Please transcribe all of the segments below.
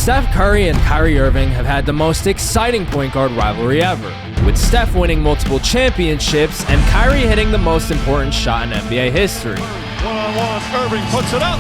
Steph Curry and Kyrie Irving have had the most exciting point guard rivalry ever, with Steph winning multiple championships and Kyrie hitting the most important shot in NBA history. One-on-one, Irving puts it up.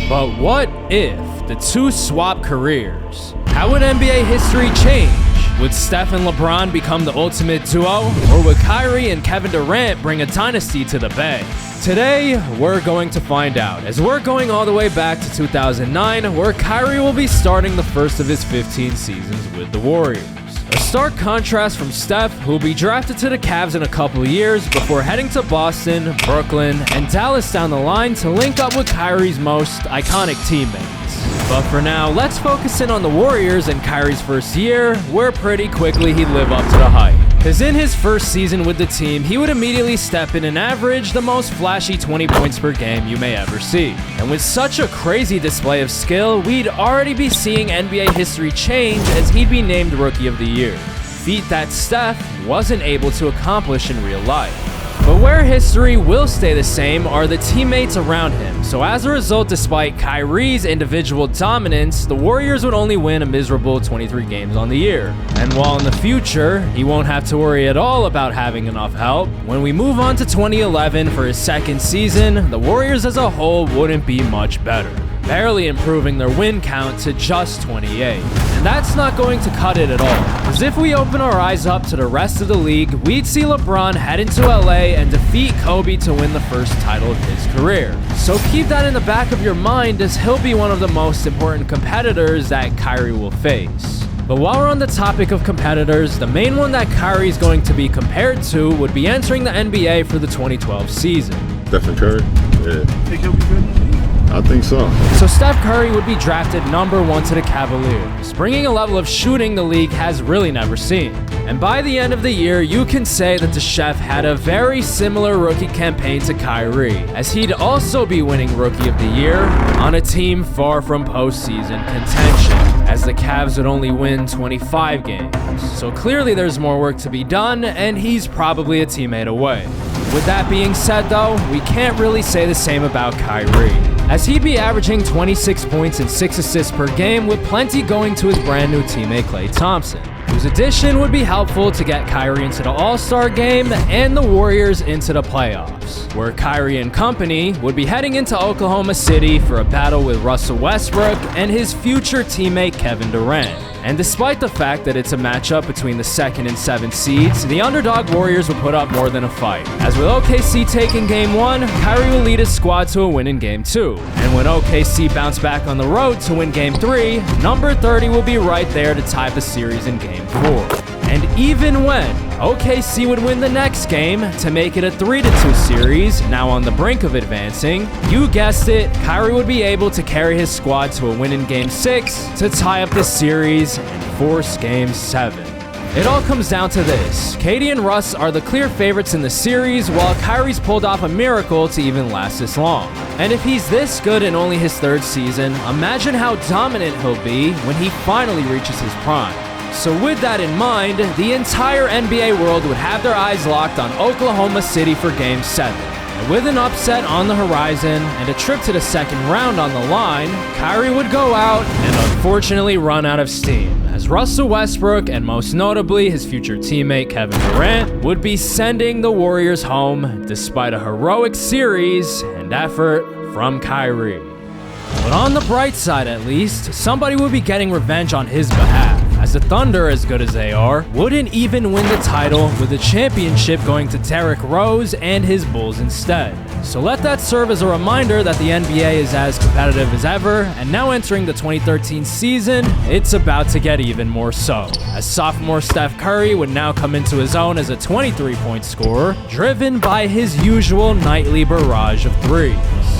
But what if the two swap careers? How would NBA history change? Would Steph and LeBron become the ultimate duo? Or would Kyrie and Kevin Durant bring a dynasty to the Bay? Today, we're going to find out, as we're going all the way back to 2009, where Kyrie will be starting the first of his 15 seasons with the Warriors. A stark contrast from Steph, who will be drafted to the Cavs in a couple of years before heading to Boston, Brooklyn, and Dallas down the line to link up with Kyrie's most iconic teammates. But for now, let's focus in on the Warriors in Kyrie's first year, where pretty quickly he'd live up to the hype. Cause in his first season with the team, he would immediately step in and average the most flashy 20 points per game you may ever see. And with such a crazy display of skill, we'd already be seeing NBA history change as he'd be named Rookie of the Year. Feat that Steph wasn't able to accomplish in real life. But where history will stay the same are the teammates around him. So as a result, despite Kyrie's individual dominance, the Warriors would only win a miserable 23 games on the year. And while in the future, he won't have to worry at all about having enough help, when we move on to 2011 for his second season, the Warriors as a whole wouldn't be much better, barely improving their win count to just 28. And that's not going to cut it at all, because if we open our eyes up to the rest of the league, we'd see LeBron head into LA and defeat Kobe to win the first title of his career. So keep that in the back of your mind, as he'll be one of the most important competitors that Kyrie will face. But while we're on the topic of competitors, the main one that Kyrie is going to be compared to would be entering the NBA for the 2012 season. Steph and Curry? Yeah. Think he'll be good? I think so. So Steph Curry would be drafted number 1 to the Cavaliers, bringing a level of shooting the league has really never seen. And by the end of the year, you can say that the chef had a very similar rookie campaign to Kyrie, as he'd also be winning Rookie of the Year on a team far from postseason contention, as the Cavs would only win 25 games. So clearly there's more work to be done, and he's probably a teammate away. With that being said though, we can't really say the same about Kyrie, as he'd be averaging 26 points and 6 assists per game, with plenty going to his brand new teammate Klay Thompson, whose addition would be helpful to get Kyrie into the All-Star game and the Warriors into the playoffs, where Kyrie and company would be heading into Oklahoma City for a battle with Russell Westbrook and his future teammate Kevin Durant. And despite the fact that it's a matchup between the 2nd and 7th seeds, the underdog Warriors will put up more than a fight. As with OKC taking Game 1, Kyrie will lead his squad to a win in Game 2. And when OKC bounce back on the road to win Game 3, number 30 will be right there to tie the series in Game 4. And even when OKC would win the next game to make it a 3-2 series, now on the brink of advancing, you guessed it, Kyrie would be able to carry his squad to a win in Game 6 to tie up the series and force Game 7. It all comes down to this. KD and Russ are the clear favorites in the series, while Kyrie's pulled off a miracle to even last this long. And if he's this good in only his 3rd season, imagine how dominant he'll be when he finally reaches his prime. So with that in mind, the entire NBA world would have their eyes locked on Oklahoma City for Game 7. And with an upset on the horizon and a trip to the 2nd round on the line, Kyrie would go out and unfortunately run out of steam, as Russell Westbrook and most notably his future teammate Kevin Durant would be sending the Warriors home despite a heroic series and effort from Kyrie. But on the bright side at least, somebody would be getting revenge on his behalf, as the Thunder, as good as they are, wouldn't even win the title, with the championship going to Derrick Rose and his Bulls instead. So let that serve as a reminder that the NBA is as competitive as ever, and now entering the 2013 season, it's about to get even more so, as sophomore Steph Curry would now come into his own as a 23-point scorer, driven by his usual nightly barrage of threes,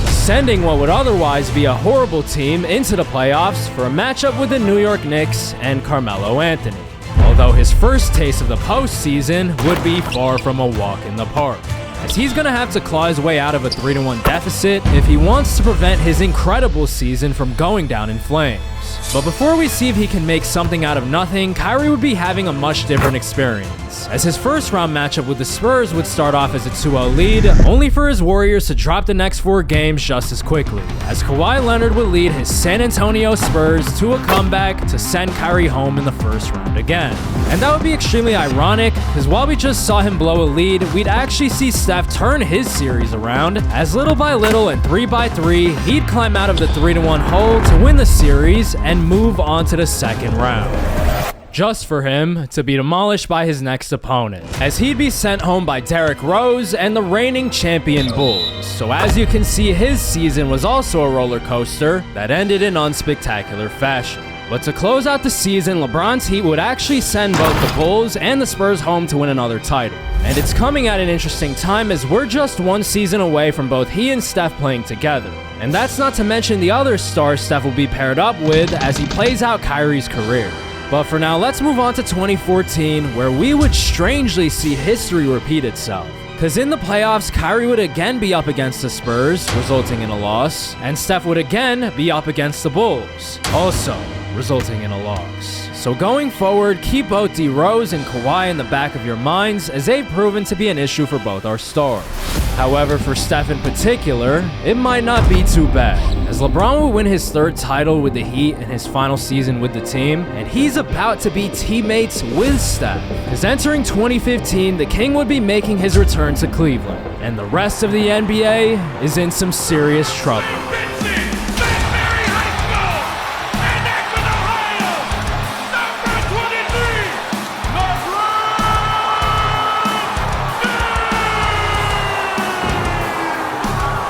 sending what would otherwise be a horrible team into the playoffs for a matchup with the New York Knicks and Carmelo Anthony. Although his first taste of the postseason would be far from a walk in the park. as he's gonna have to claw his way out of a 3-1 deficit if he wants to prevent his incredible season from going down in flames. But before we see if he can make something out of nothing, Kyrie would be having a much different experience, as his first round matchup with the Spurs would start off as a 2-0 lead, only for his Warriors to drop the next 4 games just as quickly, as Kawhi Leonard would lead his San Antonio Spurs to a comeback to send Kyrie home in the first round again. And that would be extremely ironic, because while we just saw him blow a lead, we'd actually see Steph turn his series around, as little by little and 3 by 3, he'd climb out of the 3-1 hole to win the series and move on to the second round, just for him to be demolished by his next opponent, as he'd be sent home by Derrick Rose and the reigning champion Bulls. So as you can see, his season was also a roller coaster that ended in unspectacular fashion. But to close out the season, LeBron's Heat would actually send both the Bulls and the Spurs home to win another title. And it's coming at an interesting time, as we're just 1 season away from both he and Steph playing together. And that's not to mention the other stars Steph will be paired up with as he plays out Kyrie's career. But for now, let's move on to 2014, where we would strangely see history repeat itself. Because in the playoffs, Kyrie would again be up against the Spurs, resulting in a loss, and Steph would again be up against the Bulls, also resulting in a loss. So going forward, keep both D Rose and Kawhi in the back of your minds, as they've proven to be an issue for both our stars. However, for Steph in particular, it might not be too bad, as LeBron will win his 3rd title with the Heat in his final season with the team, and he's about to be teammates with Steph. As entering 2015, the King would be making his return to Cleveland, and the rest of the NBA is in some serious trouble.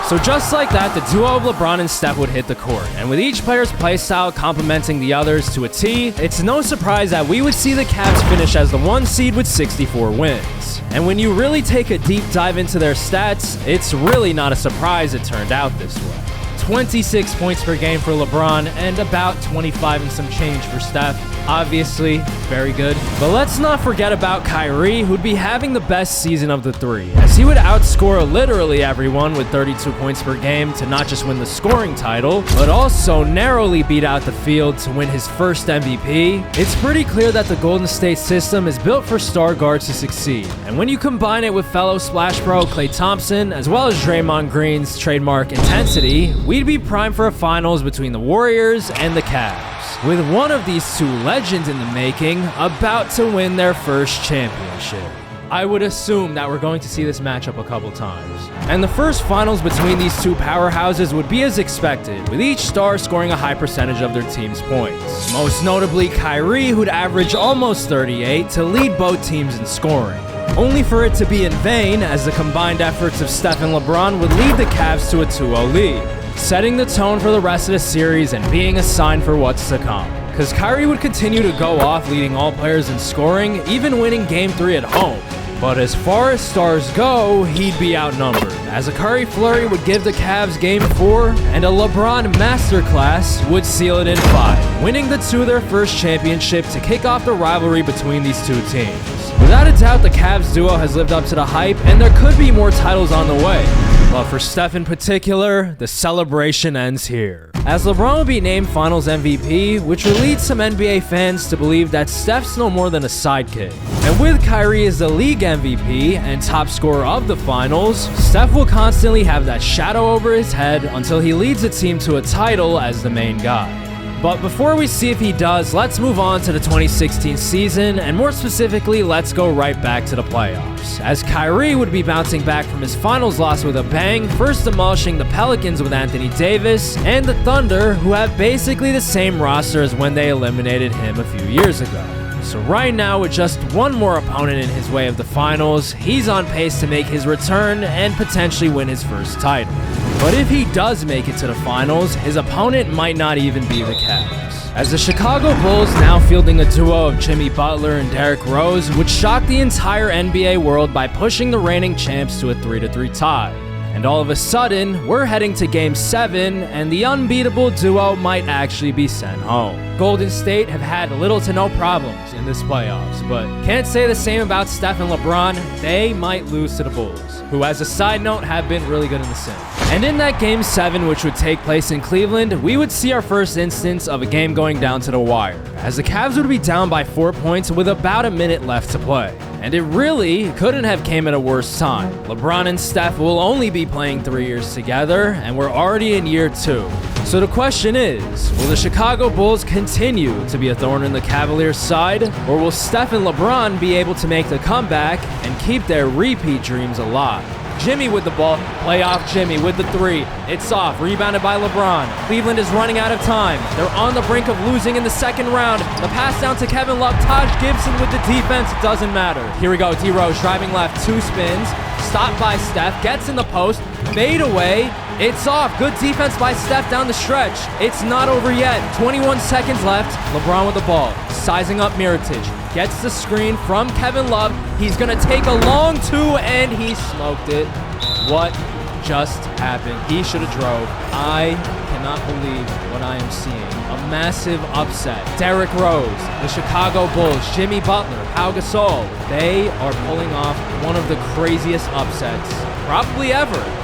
So just like that, the duo of LeBron and Steph would hit the court, and with each player's playstyle complementing the others to a T, it's no surprise that we would see the Cavs finish as the 1 seed with 64 wins. And when you really take a deep dive into their stats, it's really not a surprise it turned out this way. 26 points per game for LeBron and about 25 and some change for Steph. Obviously, very good. But let's not forget about Kyrie, who'd be having the best season of the 3, as he would outscore literally everyone with 32 points per game to not just win the scoring title, but also narrowly beat out the field to win his first MVP. It's pretty clear that the Golden State system is built for star guards to succeed. And when you combine it with fellow Splash Bro Klay Thompson, as well as Draymond Green's trademark intensity, we'd be primed for a finals between the Warriors and the Cavs, with one of these 2 legends in the making about to win their first championship. I would assume that we're going to see this matchup a couple times. And the first finals between these 2 powerhouses would be as expected, with each star scoring a high percentage of their team's points. Most notably Kyrie, who'd average almost 38 to lead both teams in scoring, only for it to be in vain, as the combined efforts of Steph and LeBron would lead the Cavs to a 2-0 lead, setting the tone for the rest of the series and being a sign for what's to come. Because Kyrie would continue to go off, leading all players in scoring, even winning Game 3 at home. But as far as stars go, he'd be outnumbered, as a Curry flurry would give the Cavs Game 4, and a LeBron masterclass would seal it in 5, winning the 2 their first championship to kick off the rivalry between these 2 teams. Without a doubt, the Cavs duo has lived up to the hype, and there could be more titles on the way. But for Steph in particular, the celebration ends here, as LeBron will be named Finals MVP, which will lead some NBA fans to believe that Steph's no more than a sidekick. And with Kyrie as the league MVP and top scorer of the finals, Steph will constantly have that shadow over his head until he leads the team to a title as the main guy. But before we see if he does, let's move on to the 2016 season, and more specifically, let's go right back to the playoffs, as Kyrie would be bouncing back from his finals loss with a bang, first demolishing the Pelicans with Anthony Davis, and the Thunder, who have basically the same roster as when they eliminated him a few years ago. So right now, with just one more opponent in his way of the finals, he's on pace to make his return and potentially win his first title. But if he does make it to the finals, his opponent might not even be the Cavs, as the Chicago Bulls, now fielding a duo of Jimmy Butler and Derrick Rose, would shock the entire NBA world by pushing the reigning champs to a 3-3 tie. And all of a sudden, we're heading to Game 7, and the unbeatable duo might actually be sent home. Golden State have had little to no problems in this playoffs, but can't say the same about Steph and LeBron. They might lose to the Bulls, who, as a side note, have been really good in the sim. And in that Game 7, which would take place in Cleveland, we would see our first instance of a game going down to the wire, as the Cavs would be down by 4 points with about a minute left to play. And it really couldn't have came at a worse time. LeBron and Steph will only be playing 3 years together, and we're already in year 2. So the question is, will the Chicago Bulls continue to be a thorn in the Cavaliers' side, or will Steph and LeBron be able to make the comeback and keep their repeat dreams alive? Jimmy with the ball, playoff Jimmy with the 3. It's off, rebounded by LeBron. Cleveland is running out of time. They're on the brink of losing in the second round. The pass down to Kevin Love, Taj Gibson with the defense, it doesn't matter. Here we go, D Rose driving left, 2 spins, stopped by Steph, gets in the post, fade away. It's off, good defense by Steph down the stretch. It's not over yet, 21 seconds left. LeBron with the ball, sizing up Mirotic. Gets the screen from Kevin Love. He's going to take a long 2, and he smoked it. What just happened? He should have drove. I cannot believe what I am seeing. A massive upset. Derrick Rose, the Chicago Bulls, Jimmy Butler, Pau Gasol. They are pulling off one of the craziest upsets probably ever.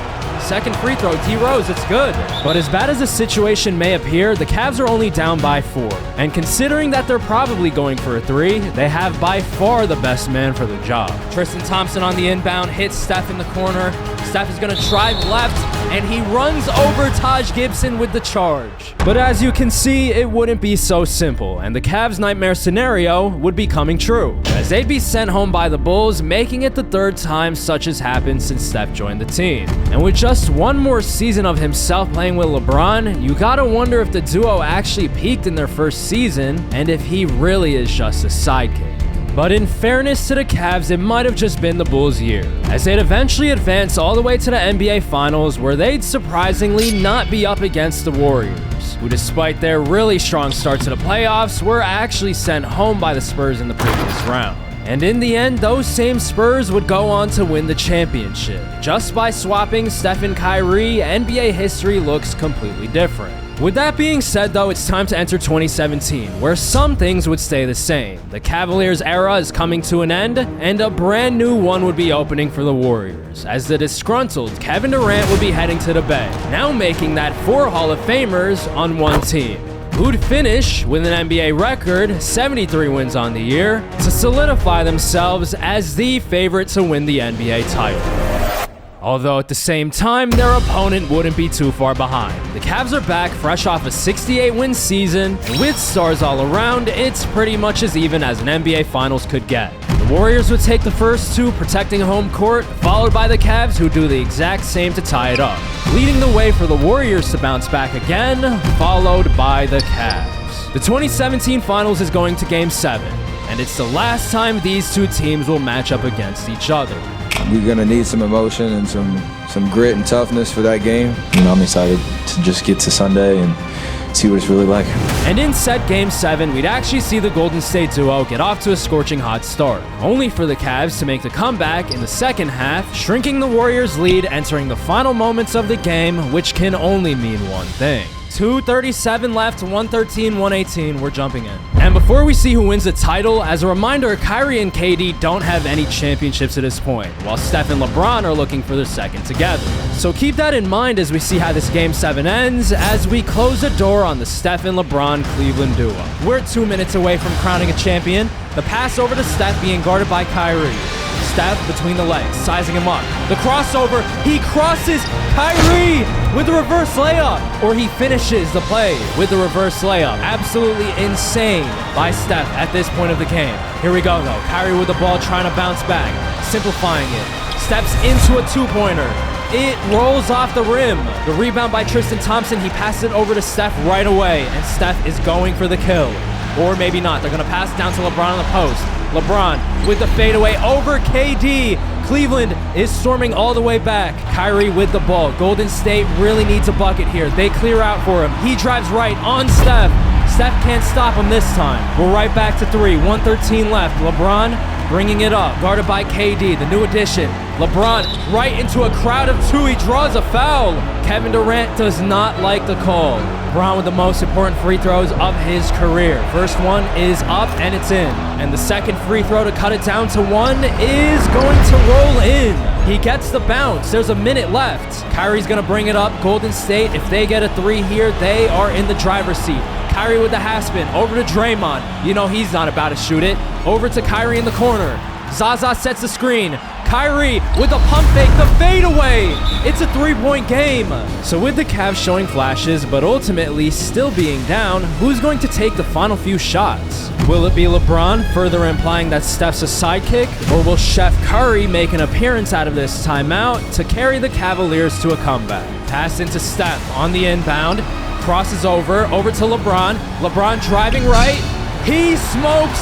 Second free throw, D Rose, it's good. But as bad as the situation may appear, the Cavs are only down by 4. And considering that they're probably going for a 3, they have by far the best man for the job. Tristan Thompson on the inbound, hits Steph in the corner. Steph is going to drive left, and he runs over Taj Gibson with the charge. But as you can see, it wouldn't be so simple, and the Cavs' nightmare scenario would be coming true, as they'd be sent home by the Bulls, making it the 3rd time such has happened since Steph joined the team. And with just one more season of himself playing with LeBron, you gotta wonder if the duo actually peaked in their first season, and if he really is just a sidekick. But in fairness to the Cavs, it might have just been the Bulls' year, as they'd eventually advance all the way to the NBA Finals, where they'd surprisingly not be up against the Warriors, who despite their really strong start to the playoffs, were actually sent home by the Spurs in the previous round. And in the end, those same Spurs would go on to win the championship. Just by swapping Steph and Kyrie, NBA history looks completely different. With that being said though, it's time to enter 2017, where some things would stay the same. The Cavaliers era is coming to an end, and a brand new one would be opening for the Warriors, as the disgruntled Kevin Durant would be heading to the Bay, now making that 4 Hall of Famers on one team, who'd finish with an NBA record, 73 wins on the year, to solidify themselves as the favorite to win the NBA title. Although at the same time, their opponent wouldn't be too far behind. The Cavs are back fresh off a 68-win season, and with stars all around, it's pretty much as even as an NBA Finals could get. The Warriors would take the first 2, protecting home court, followed by the Cavs, who do the exact same to tie it up, leading the way for the Warriors to bounce back again, followed by the Cavs. The 2017 Finals is going to Game 7, and it's the last time these 2 teams will match up against each other. We're gonna need some emotion and some grit and toughness for that game. I'm excited to just get to Sunday and see what it's really like. And in said Game 7, we'd actually see the Golden State duo get off to a scorching hot start, only for the Cavs to make the comeback in the second half, shrinking the Warriors' lead entering the final moments of the game, which can only mean one thing. 2:37 left, 113-118, we're jumping in. And before we see who wins the title, as a reminder, Kyrie and KD don't have any championships at this point, while Steph and LeBron are looking for their second together. So keep that in mind as we see how this Game 7 ends, as we close the door on the Steph and LeBron Cleveland duo. We're 2 minutes away from crowning a champion. The pass over to Steph being guarded by Kyrie. Steph between the legs, sizing him up. The crossover, he crosses Kyrie with the reverse layup, or he finishes the play with the reverse layup. Absolutely insane by Steph at this point of the game. Here we go though, Kyrie with the ball trying to bounce back, simplifying it. Steps into a 2-pointer. It rolls off the rim. The rebound by Tristan Thompson, he passes it over to Steph right away, and Steph is going for the kill. Or maybe not, they're gonna pass down to LeBron on the post. LeBron with the fadeaway over KD. Cleveland is storming all the way back. Kyrie with the ball. Golden State really needs a bucket here. They clear out for him. He drives right on Steph. Steph can't stop him this time. We're right back to 3. 113 left. LeBron bringing it up, guarded by KD, the new addition. LeBron right into a crowd of two, he draws a foul. Kevin Durant does not like the call. LeBron with the most important free throws of his career. First one is up and it's in. And the second free throw to cut it down to one is going to roll in. He gets the bounce. There's a minute left. Kyrie's going to bring it up. Golden State, if they get a three here, they are in the driver's seat. Kyrie with the half spin. Over to Draymond. You know he's not about to shoot it. Over to Kyrie in the corner. Zaza sets the screen. Kyrie with the pump fake, the fadeaway. It's a three-point game. So with the Cavs showing flashes, but ultimately still being down, who's going to take the final few shots? Will it be LeBron, further implying that Steph's a sidekick? Or will Chef Curry make an appearance out of this timeout to carry the Cavaliers to a comeback? Pass into Steph on the inbound. Crosses over to LeBron. LeBron driving right. He smokes.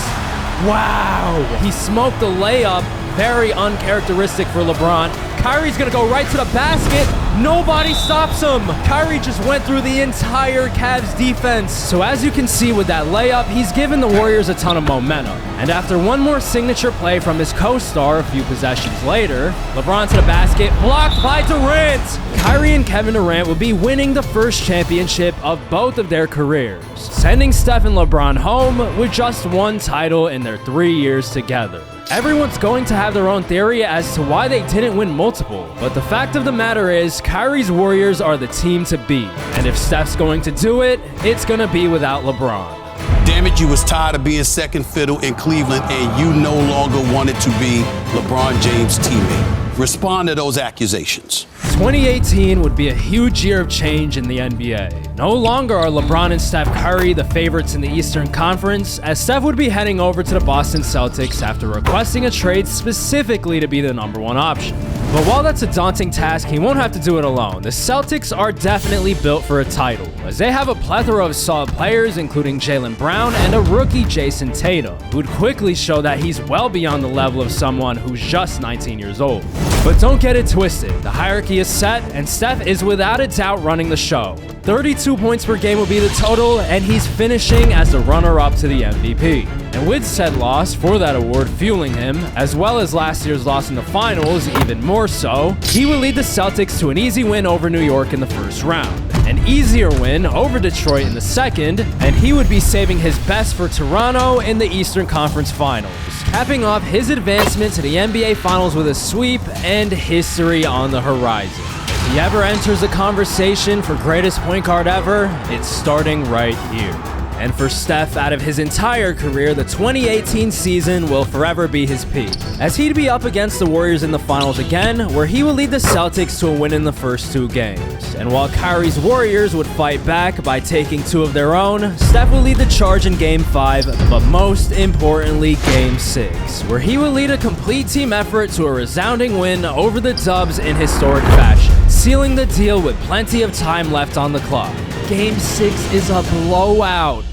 Wow. He smoked the layup. Very uncharacteristic for LeBron. Kyrie's gonna go right to the basket. Nobody stops him. Kyrie just went through the entire Cavs defense. So as you can see with that layup, he's given the Warriors a ton of momentum. And after one more signature play from his co-star a few possessions later, LeBron to the basket, blocked by Durant. Kyrie and Kevin Durant will be winning the first championship of both of their careers, sending Steph and LeBron home with just one title in their 3 years together. Everyone's going to have their own theory as to why they didn't win multiple, but the fact of the matter is, Kyrie's Warriors are the team to beat. And if Steph's going to do it, it's going to be without LeBron. Damn it, you was tired of being second fiddle in Cleveland and you no longer wanted to be LeBron James' teammate. Respond to those accusations. 2018 would be a huge year of change in the NBA. No longer are LeBron and Steph Curry the favorites in the Eastern Conference, as Steph would be heading over to the Boston Celtics after requesting a trade specifically to be the #1 option. But while that's a daunting task, he won't have to do it alone. The Celtics are definitely built for a title, as they have a plethora of solid players, including Jaylen Brown and a rookie Jason Tatum, who would quickly show that he's well beyond the level of someone who's just 19 years old. But don't get it twisted, the hierarchy is set, and Steph is without a doubt running the show. 32 points per game will be the total, and he's finishing as the runner-up to the MVP. And with said loss for that award fueling him, as well as last year's loss in the finals even more so, he will lead the Celtics to an easy win over New York in the first round, an easier win over Detroit in the second, and he would be saving his best for Toronto in the Eastern Conference Finals, capping off his advancement to the NBA Finals with a sweep and history on the horizon. If he ever enters the conversation for greatest point guard ever, it's starting right here. And for Steph, out of his entire career, the 2018 season will forever be his peak, as he'd be up against the Warriors in the finals again, where he will lead the Celtics to a win in the first 2 games. And while Kyrie's Warriors would fight back by taking 2 of their own, Steph will lead the charge in Game 5, but most importantly, Game 6, where he will lead a complete team effort to a resounding win over the Dubs in historic fashion, sealing the deal with plenty of time left on the clock. Game 6 is a blowout.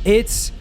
It's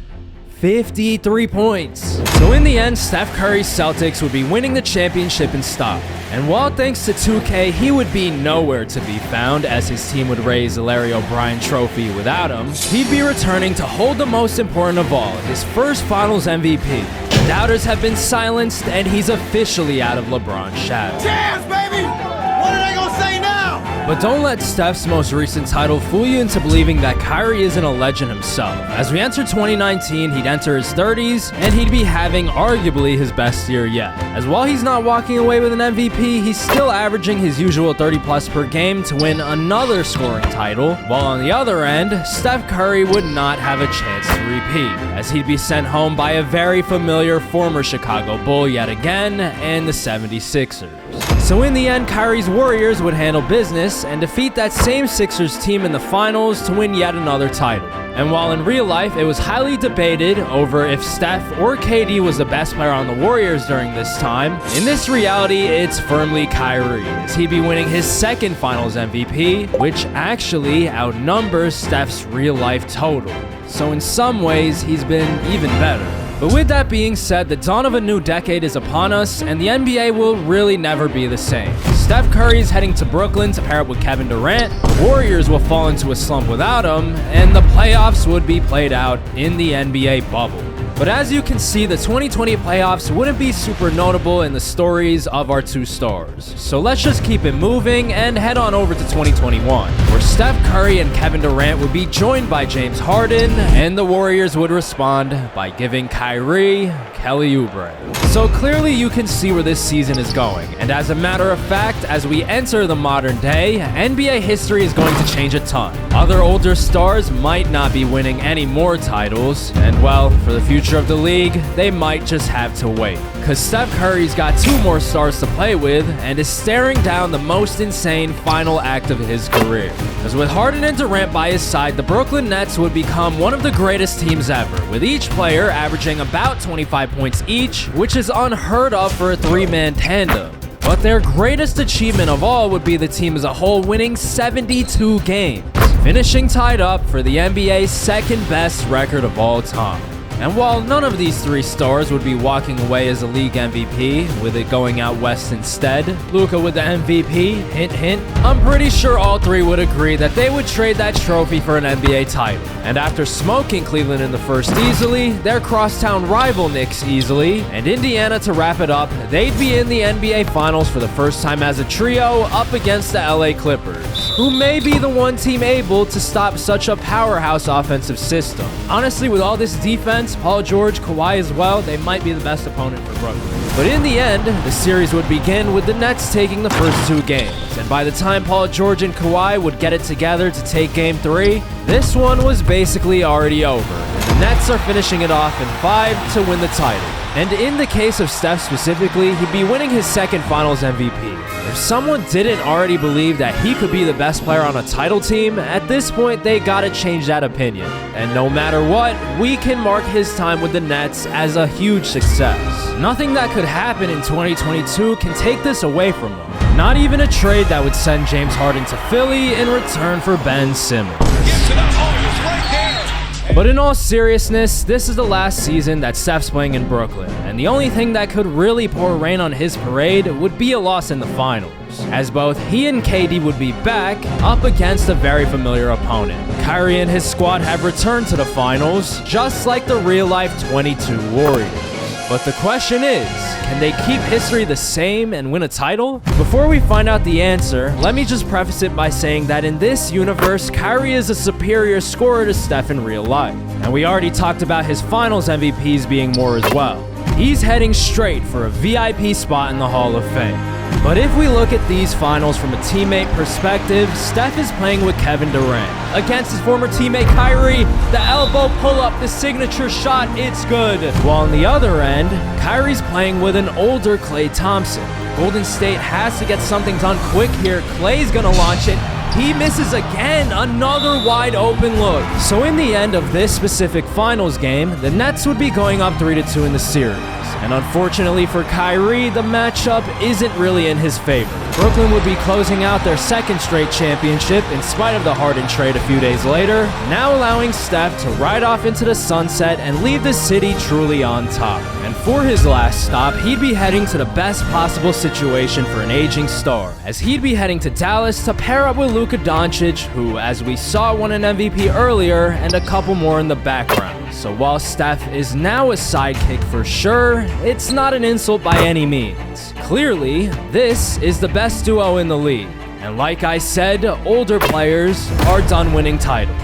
53 points. So in the end, Steph Curry's Celtics would be winning the championship in style. And while thanks to 2K, he would be nowhere to be found as his team would raise the Larry O'Brien trophy without him, he'd be returning to hold the most important of all, his first Finals MVP. The doubters have been silenced, and he's officially out of LeBron's shadow. Cheers, baby! What are they gonna say now? But don't let Steph's most recent title fool you into believing that Kyrie isn't a legend himself. As we enter 2019, he'd enter his 30s, and he'd be having arguably his best year yet. As while he's not walking away with an MVP, he's still averaging his usual 30+ per game to win another scoring title, while on the other end, Steph Curry would not have a chance to repeat, as he'd be sent home by a very familiar former Chicago Bull yet again, and the 76ers. So in the end, Kyrie's Warriors would handle business and defeat that same Sixers team in the finals to win yet another title. And while in real life it was highly debated over if Steph or KD was the best player on the Warriors during this time, in this reality it's firmly Kyrie, as he'd be winning his second Finals MVP, which actually outnumbers Steph's real life total. So in some ways he's been even better. But with that being said, the dawn of a new decade is upon us, and the NBA will really never be the same. Steph Curry is heading to Brooklyn to pair up with Kevin Durant, the Warriors will fall into a slump without him, and the playoffs would be played out in the NBA bubble. But as you can see, the 2020 playoffs wouldn't be super notable in the stories of our two stars. So let's just keep it moving and head on over to 2021, where Steph Curry and Kevin Durant would be joined by James Harden, and the Warriors would respond by giving Kyrie Kelly Oubre. So clearly you can see where this season is going, and as a matter of fact, as we enter the modern day, NBA history is going to change a ton. Other older stars might not be winning any more titles, and well, for the future of the league, they might just have to wait. Cause Steph Curry's got 2 more stars to play with, and is staring down the most insane final act of his career. Cause with Harden and Durant by his side, the Brooklyn Nets would become one of the greatest teams ever, with each player averaging about 25 points each, which is unheard of for a 3-man tandem. But their greatest achievement of all would be the team as a whole winning 72 games, finishing tied up for the NBA's second best record of all time. And while none of these 3 stars would be walking away as a league MVP, with it going out west instead, Luka with the MVP, hint hint, I'm pretty sure all 3 would agree that they would trade that trophy for an NBA title. And after smoking Cleveland in the first easily, their crosstown rival Knicks easily, and Indiana to wrap it up, they'd be in the NBA Finals for the first time as a trio up against the LA Clippers, who may be the one team able to stop such a powerhouse offensive system. Honestly, with all this defense, Paul George, Kawhi as well, they might be the best opponent for Brooklyn. But in the end, the series would begin with the Nets taking the first 2 games, and by the time Paul George and Kawhi would get it together to take Game 3, this one was basically already over, and the Nets are finishing it off in 5 to win the title. And in the case of Steph specifically, he'd be winning his second Finals MVP. If someone didn't already believe that he could be the best player on a title team, at this point they gotta change that opinion. And no matter what, we can mark his time with the Nets as a huge success. Nothing that could happen in 2022 can take this away from him. Not even a trade that would send James Harden to Philly in return for Ben Simmons. But in all seriousness, this is the last season that Steph's playing in Brooklyn, and the only thing that could really pour rain on his parade would be a loss in the finals, as both he and KD would be back up against a very familiar opponent. Kyrie and his squad have returned to the finals, just like the real-life 22 Warriors. But the question is, can they keep history the same and win a title? Before we find out the answer, let me just preface it by saying that in this universe, Kyrie is a superior scorer to Steph in real life. And we already talked about his finals MVPs being more as well. He's heading straight for a VIP spot in the Hall of Fame. But if we look at these finals from a teammate perspective, Steph is playing with Kevin Durant against his former teammate Kyrie. The elbow pull-up, the signature shot, it's good. While on the other end, Kyrie's playing with an older Klay Thompson. Golden State has to get something done quick here. Klay's gonna launch it. He misses again, another wide open look. So in the end of this specific finals game, the Nets would be going up 3-2 in the series. And unfortunately for Kyrie, the matchup isn't really in his favor. Brooklyn would be closing out their second straight championship in spite of the Harden trade a few days later, now allowing Steph to ride off into the sunset and leave the city truly on top. And for his last stop, he'd be heading to the best possible situation for an aging star, as he'd be heading to Dallas to pair up with Luka Doncic, who, as we saw, won an MVP earlier, and a couple more in the background. So while Steph is now a sidekick for sure, it's not an insult by any means. Clearly, this is the best duo in the league. And like I said, older players are done winning titles.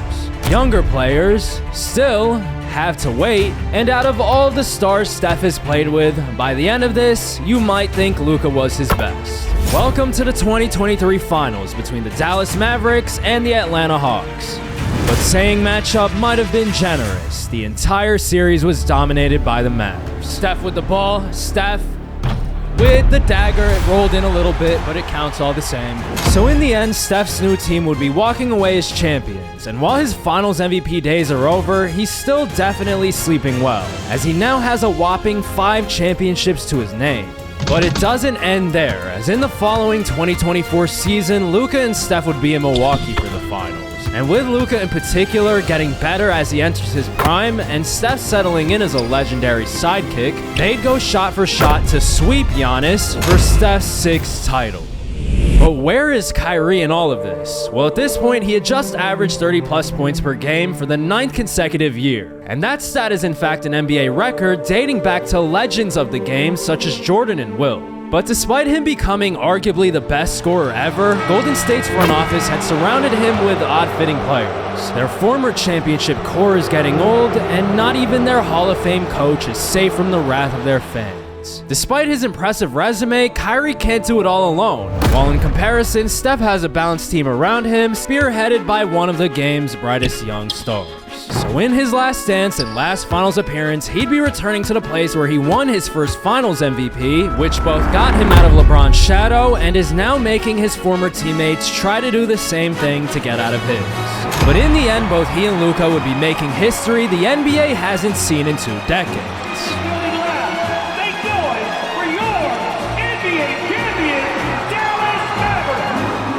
Younger players still have to wait, and out of all the stars Steph has played with, by the end of this, you might think Luka was his best. Welcome to the 2023 Finals between the Dallas Mavericks and the Atlanta Hawks. But saying matchup might have been generous. The entire series was dominated by the Mavs. Steph with the ball, Steph with the dagger. It rolled in a little bit, but it counts all the same. So in the end, Steph's new team would be walking away as champions. And while his finals MVP days are over, he's still definitely sleeping well, as he now has a whopping 5 championships to his name. But it doesn't end there, as in the following 2024 season, Luka and Steph would be in Milwaukee for the finals. And with Luka in particular getting better as he enters his prime, and Steph settling in as a legendary sidekick, they'd go shot for shot to sweep Giannis for Steph's 6th title. But where is Kyrie in all of this? Well, at this point, he had just averaged 30+ points per game for the 9th consecutive year. And that stat is in fact an NBA record dating back to legends of the game such as Jordan and Wilt. But despite him becoming arguably the best scorer ever, Golden State's front office had surrounded him with odd-fitting players. Their former championship core is getting old, and not even their Hall of Fame coach is safe from the wrath of their fans. Despite his impressive resume, Kyrie can't do it all alone. While in comparison, Steph has a balanced team around him, spearheaded by one of the game's brightest young stars. So in his last dance and last finals appearance, he'd be returning to the place where he won his first finals MVP, which both got him out of LeBron's shadow and is now making his former teammates try to do the same thing to get out of his. But in the end, both he and Luka would be making history the NBA hasn't seen in 2 decades.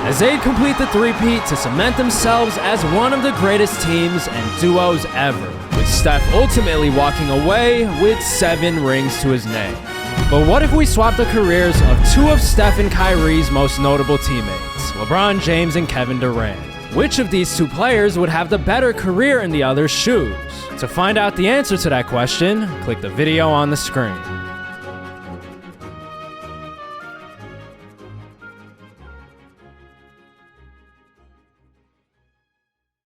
As they'd complete the three-peat to cement themselves as one of the greatest teams and duos ever, with Steph ultimately walking away with 7 rings to his name. But what if we swap the careers of 2 of Steph and Kyrie's most notable teammates, LeBron James and Kevin Durant? Which of these 2 players would have the better career in the other's shoes? To find out the answer to that question, click the video on the screen.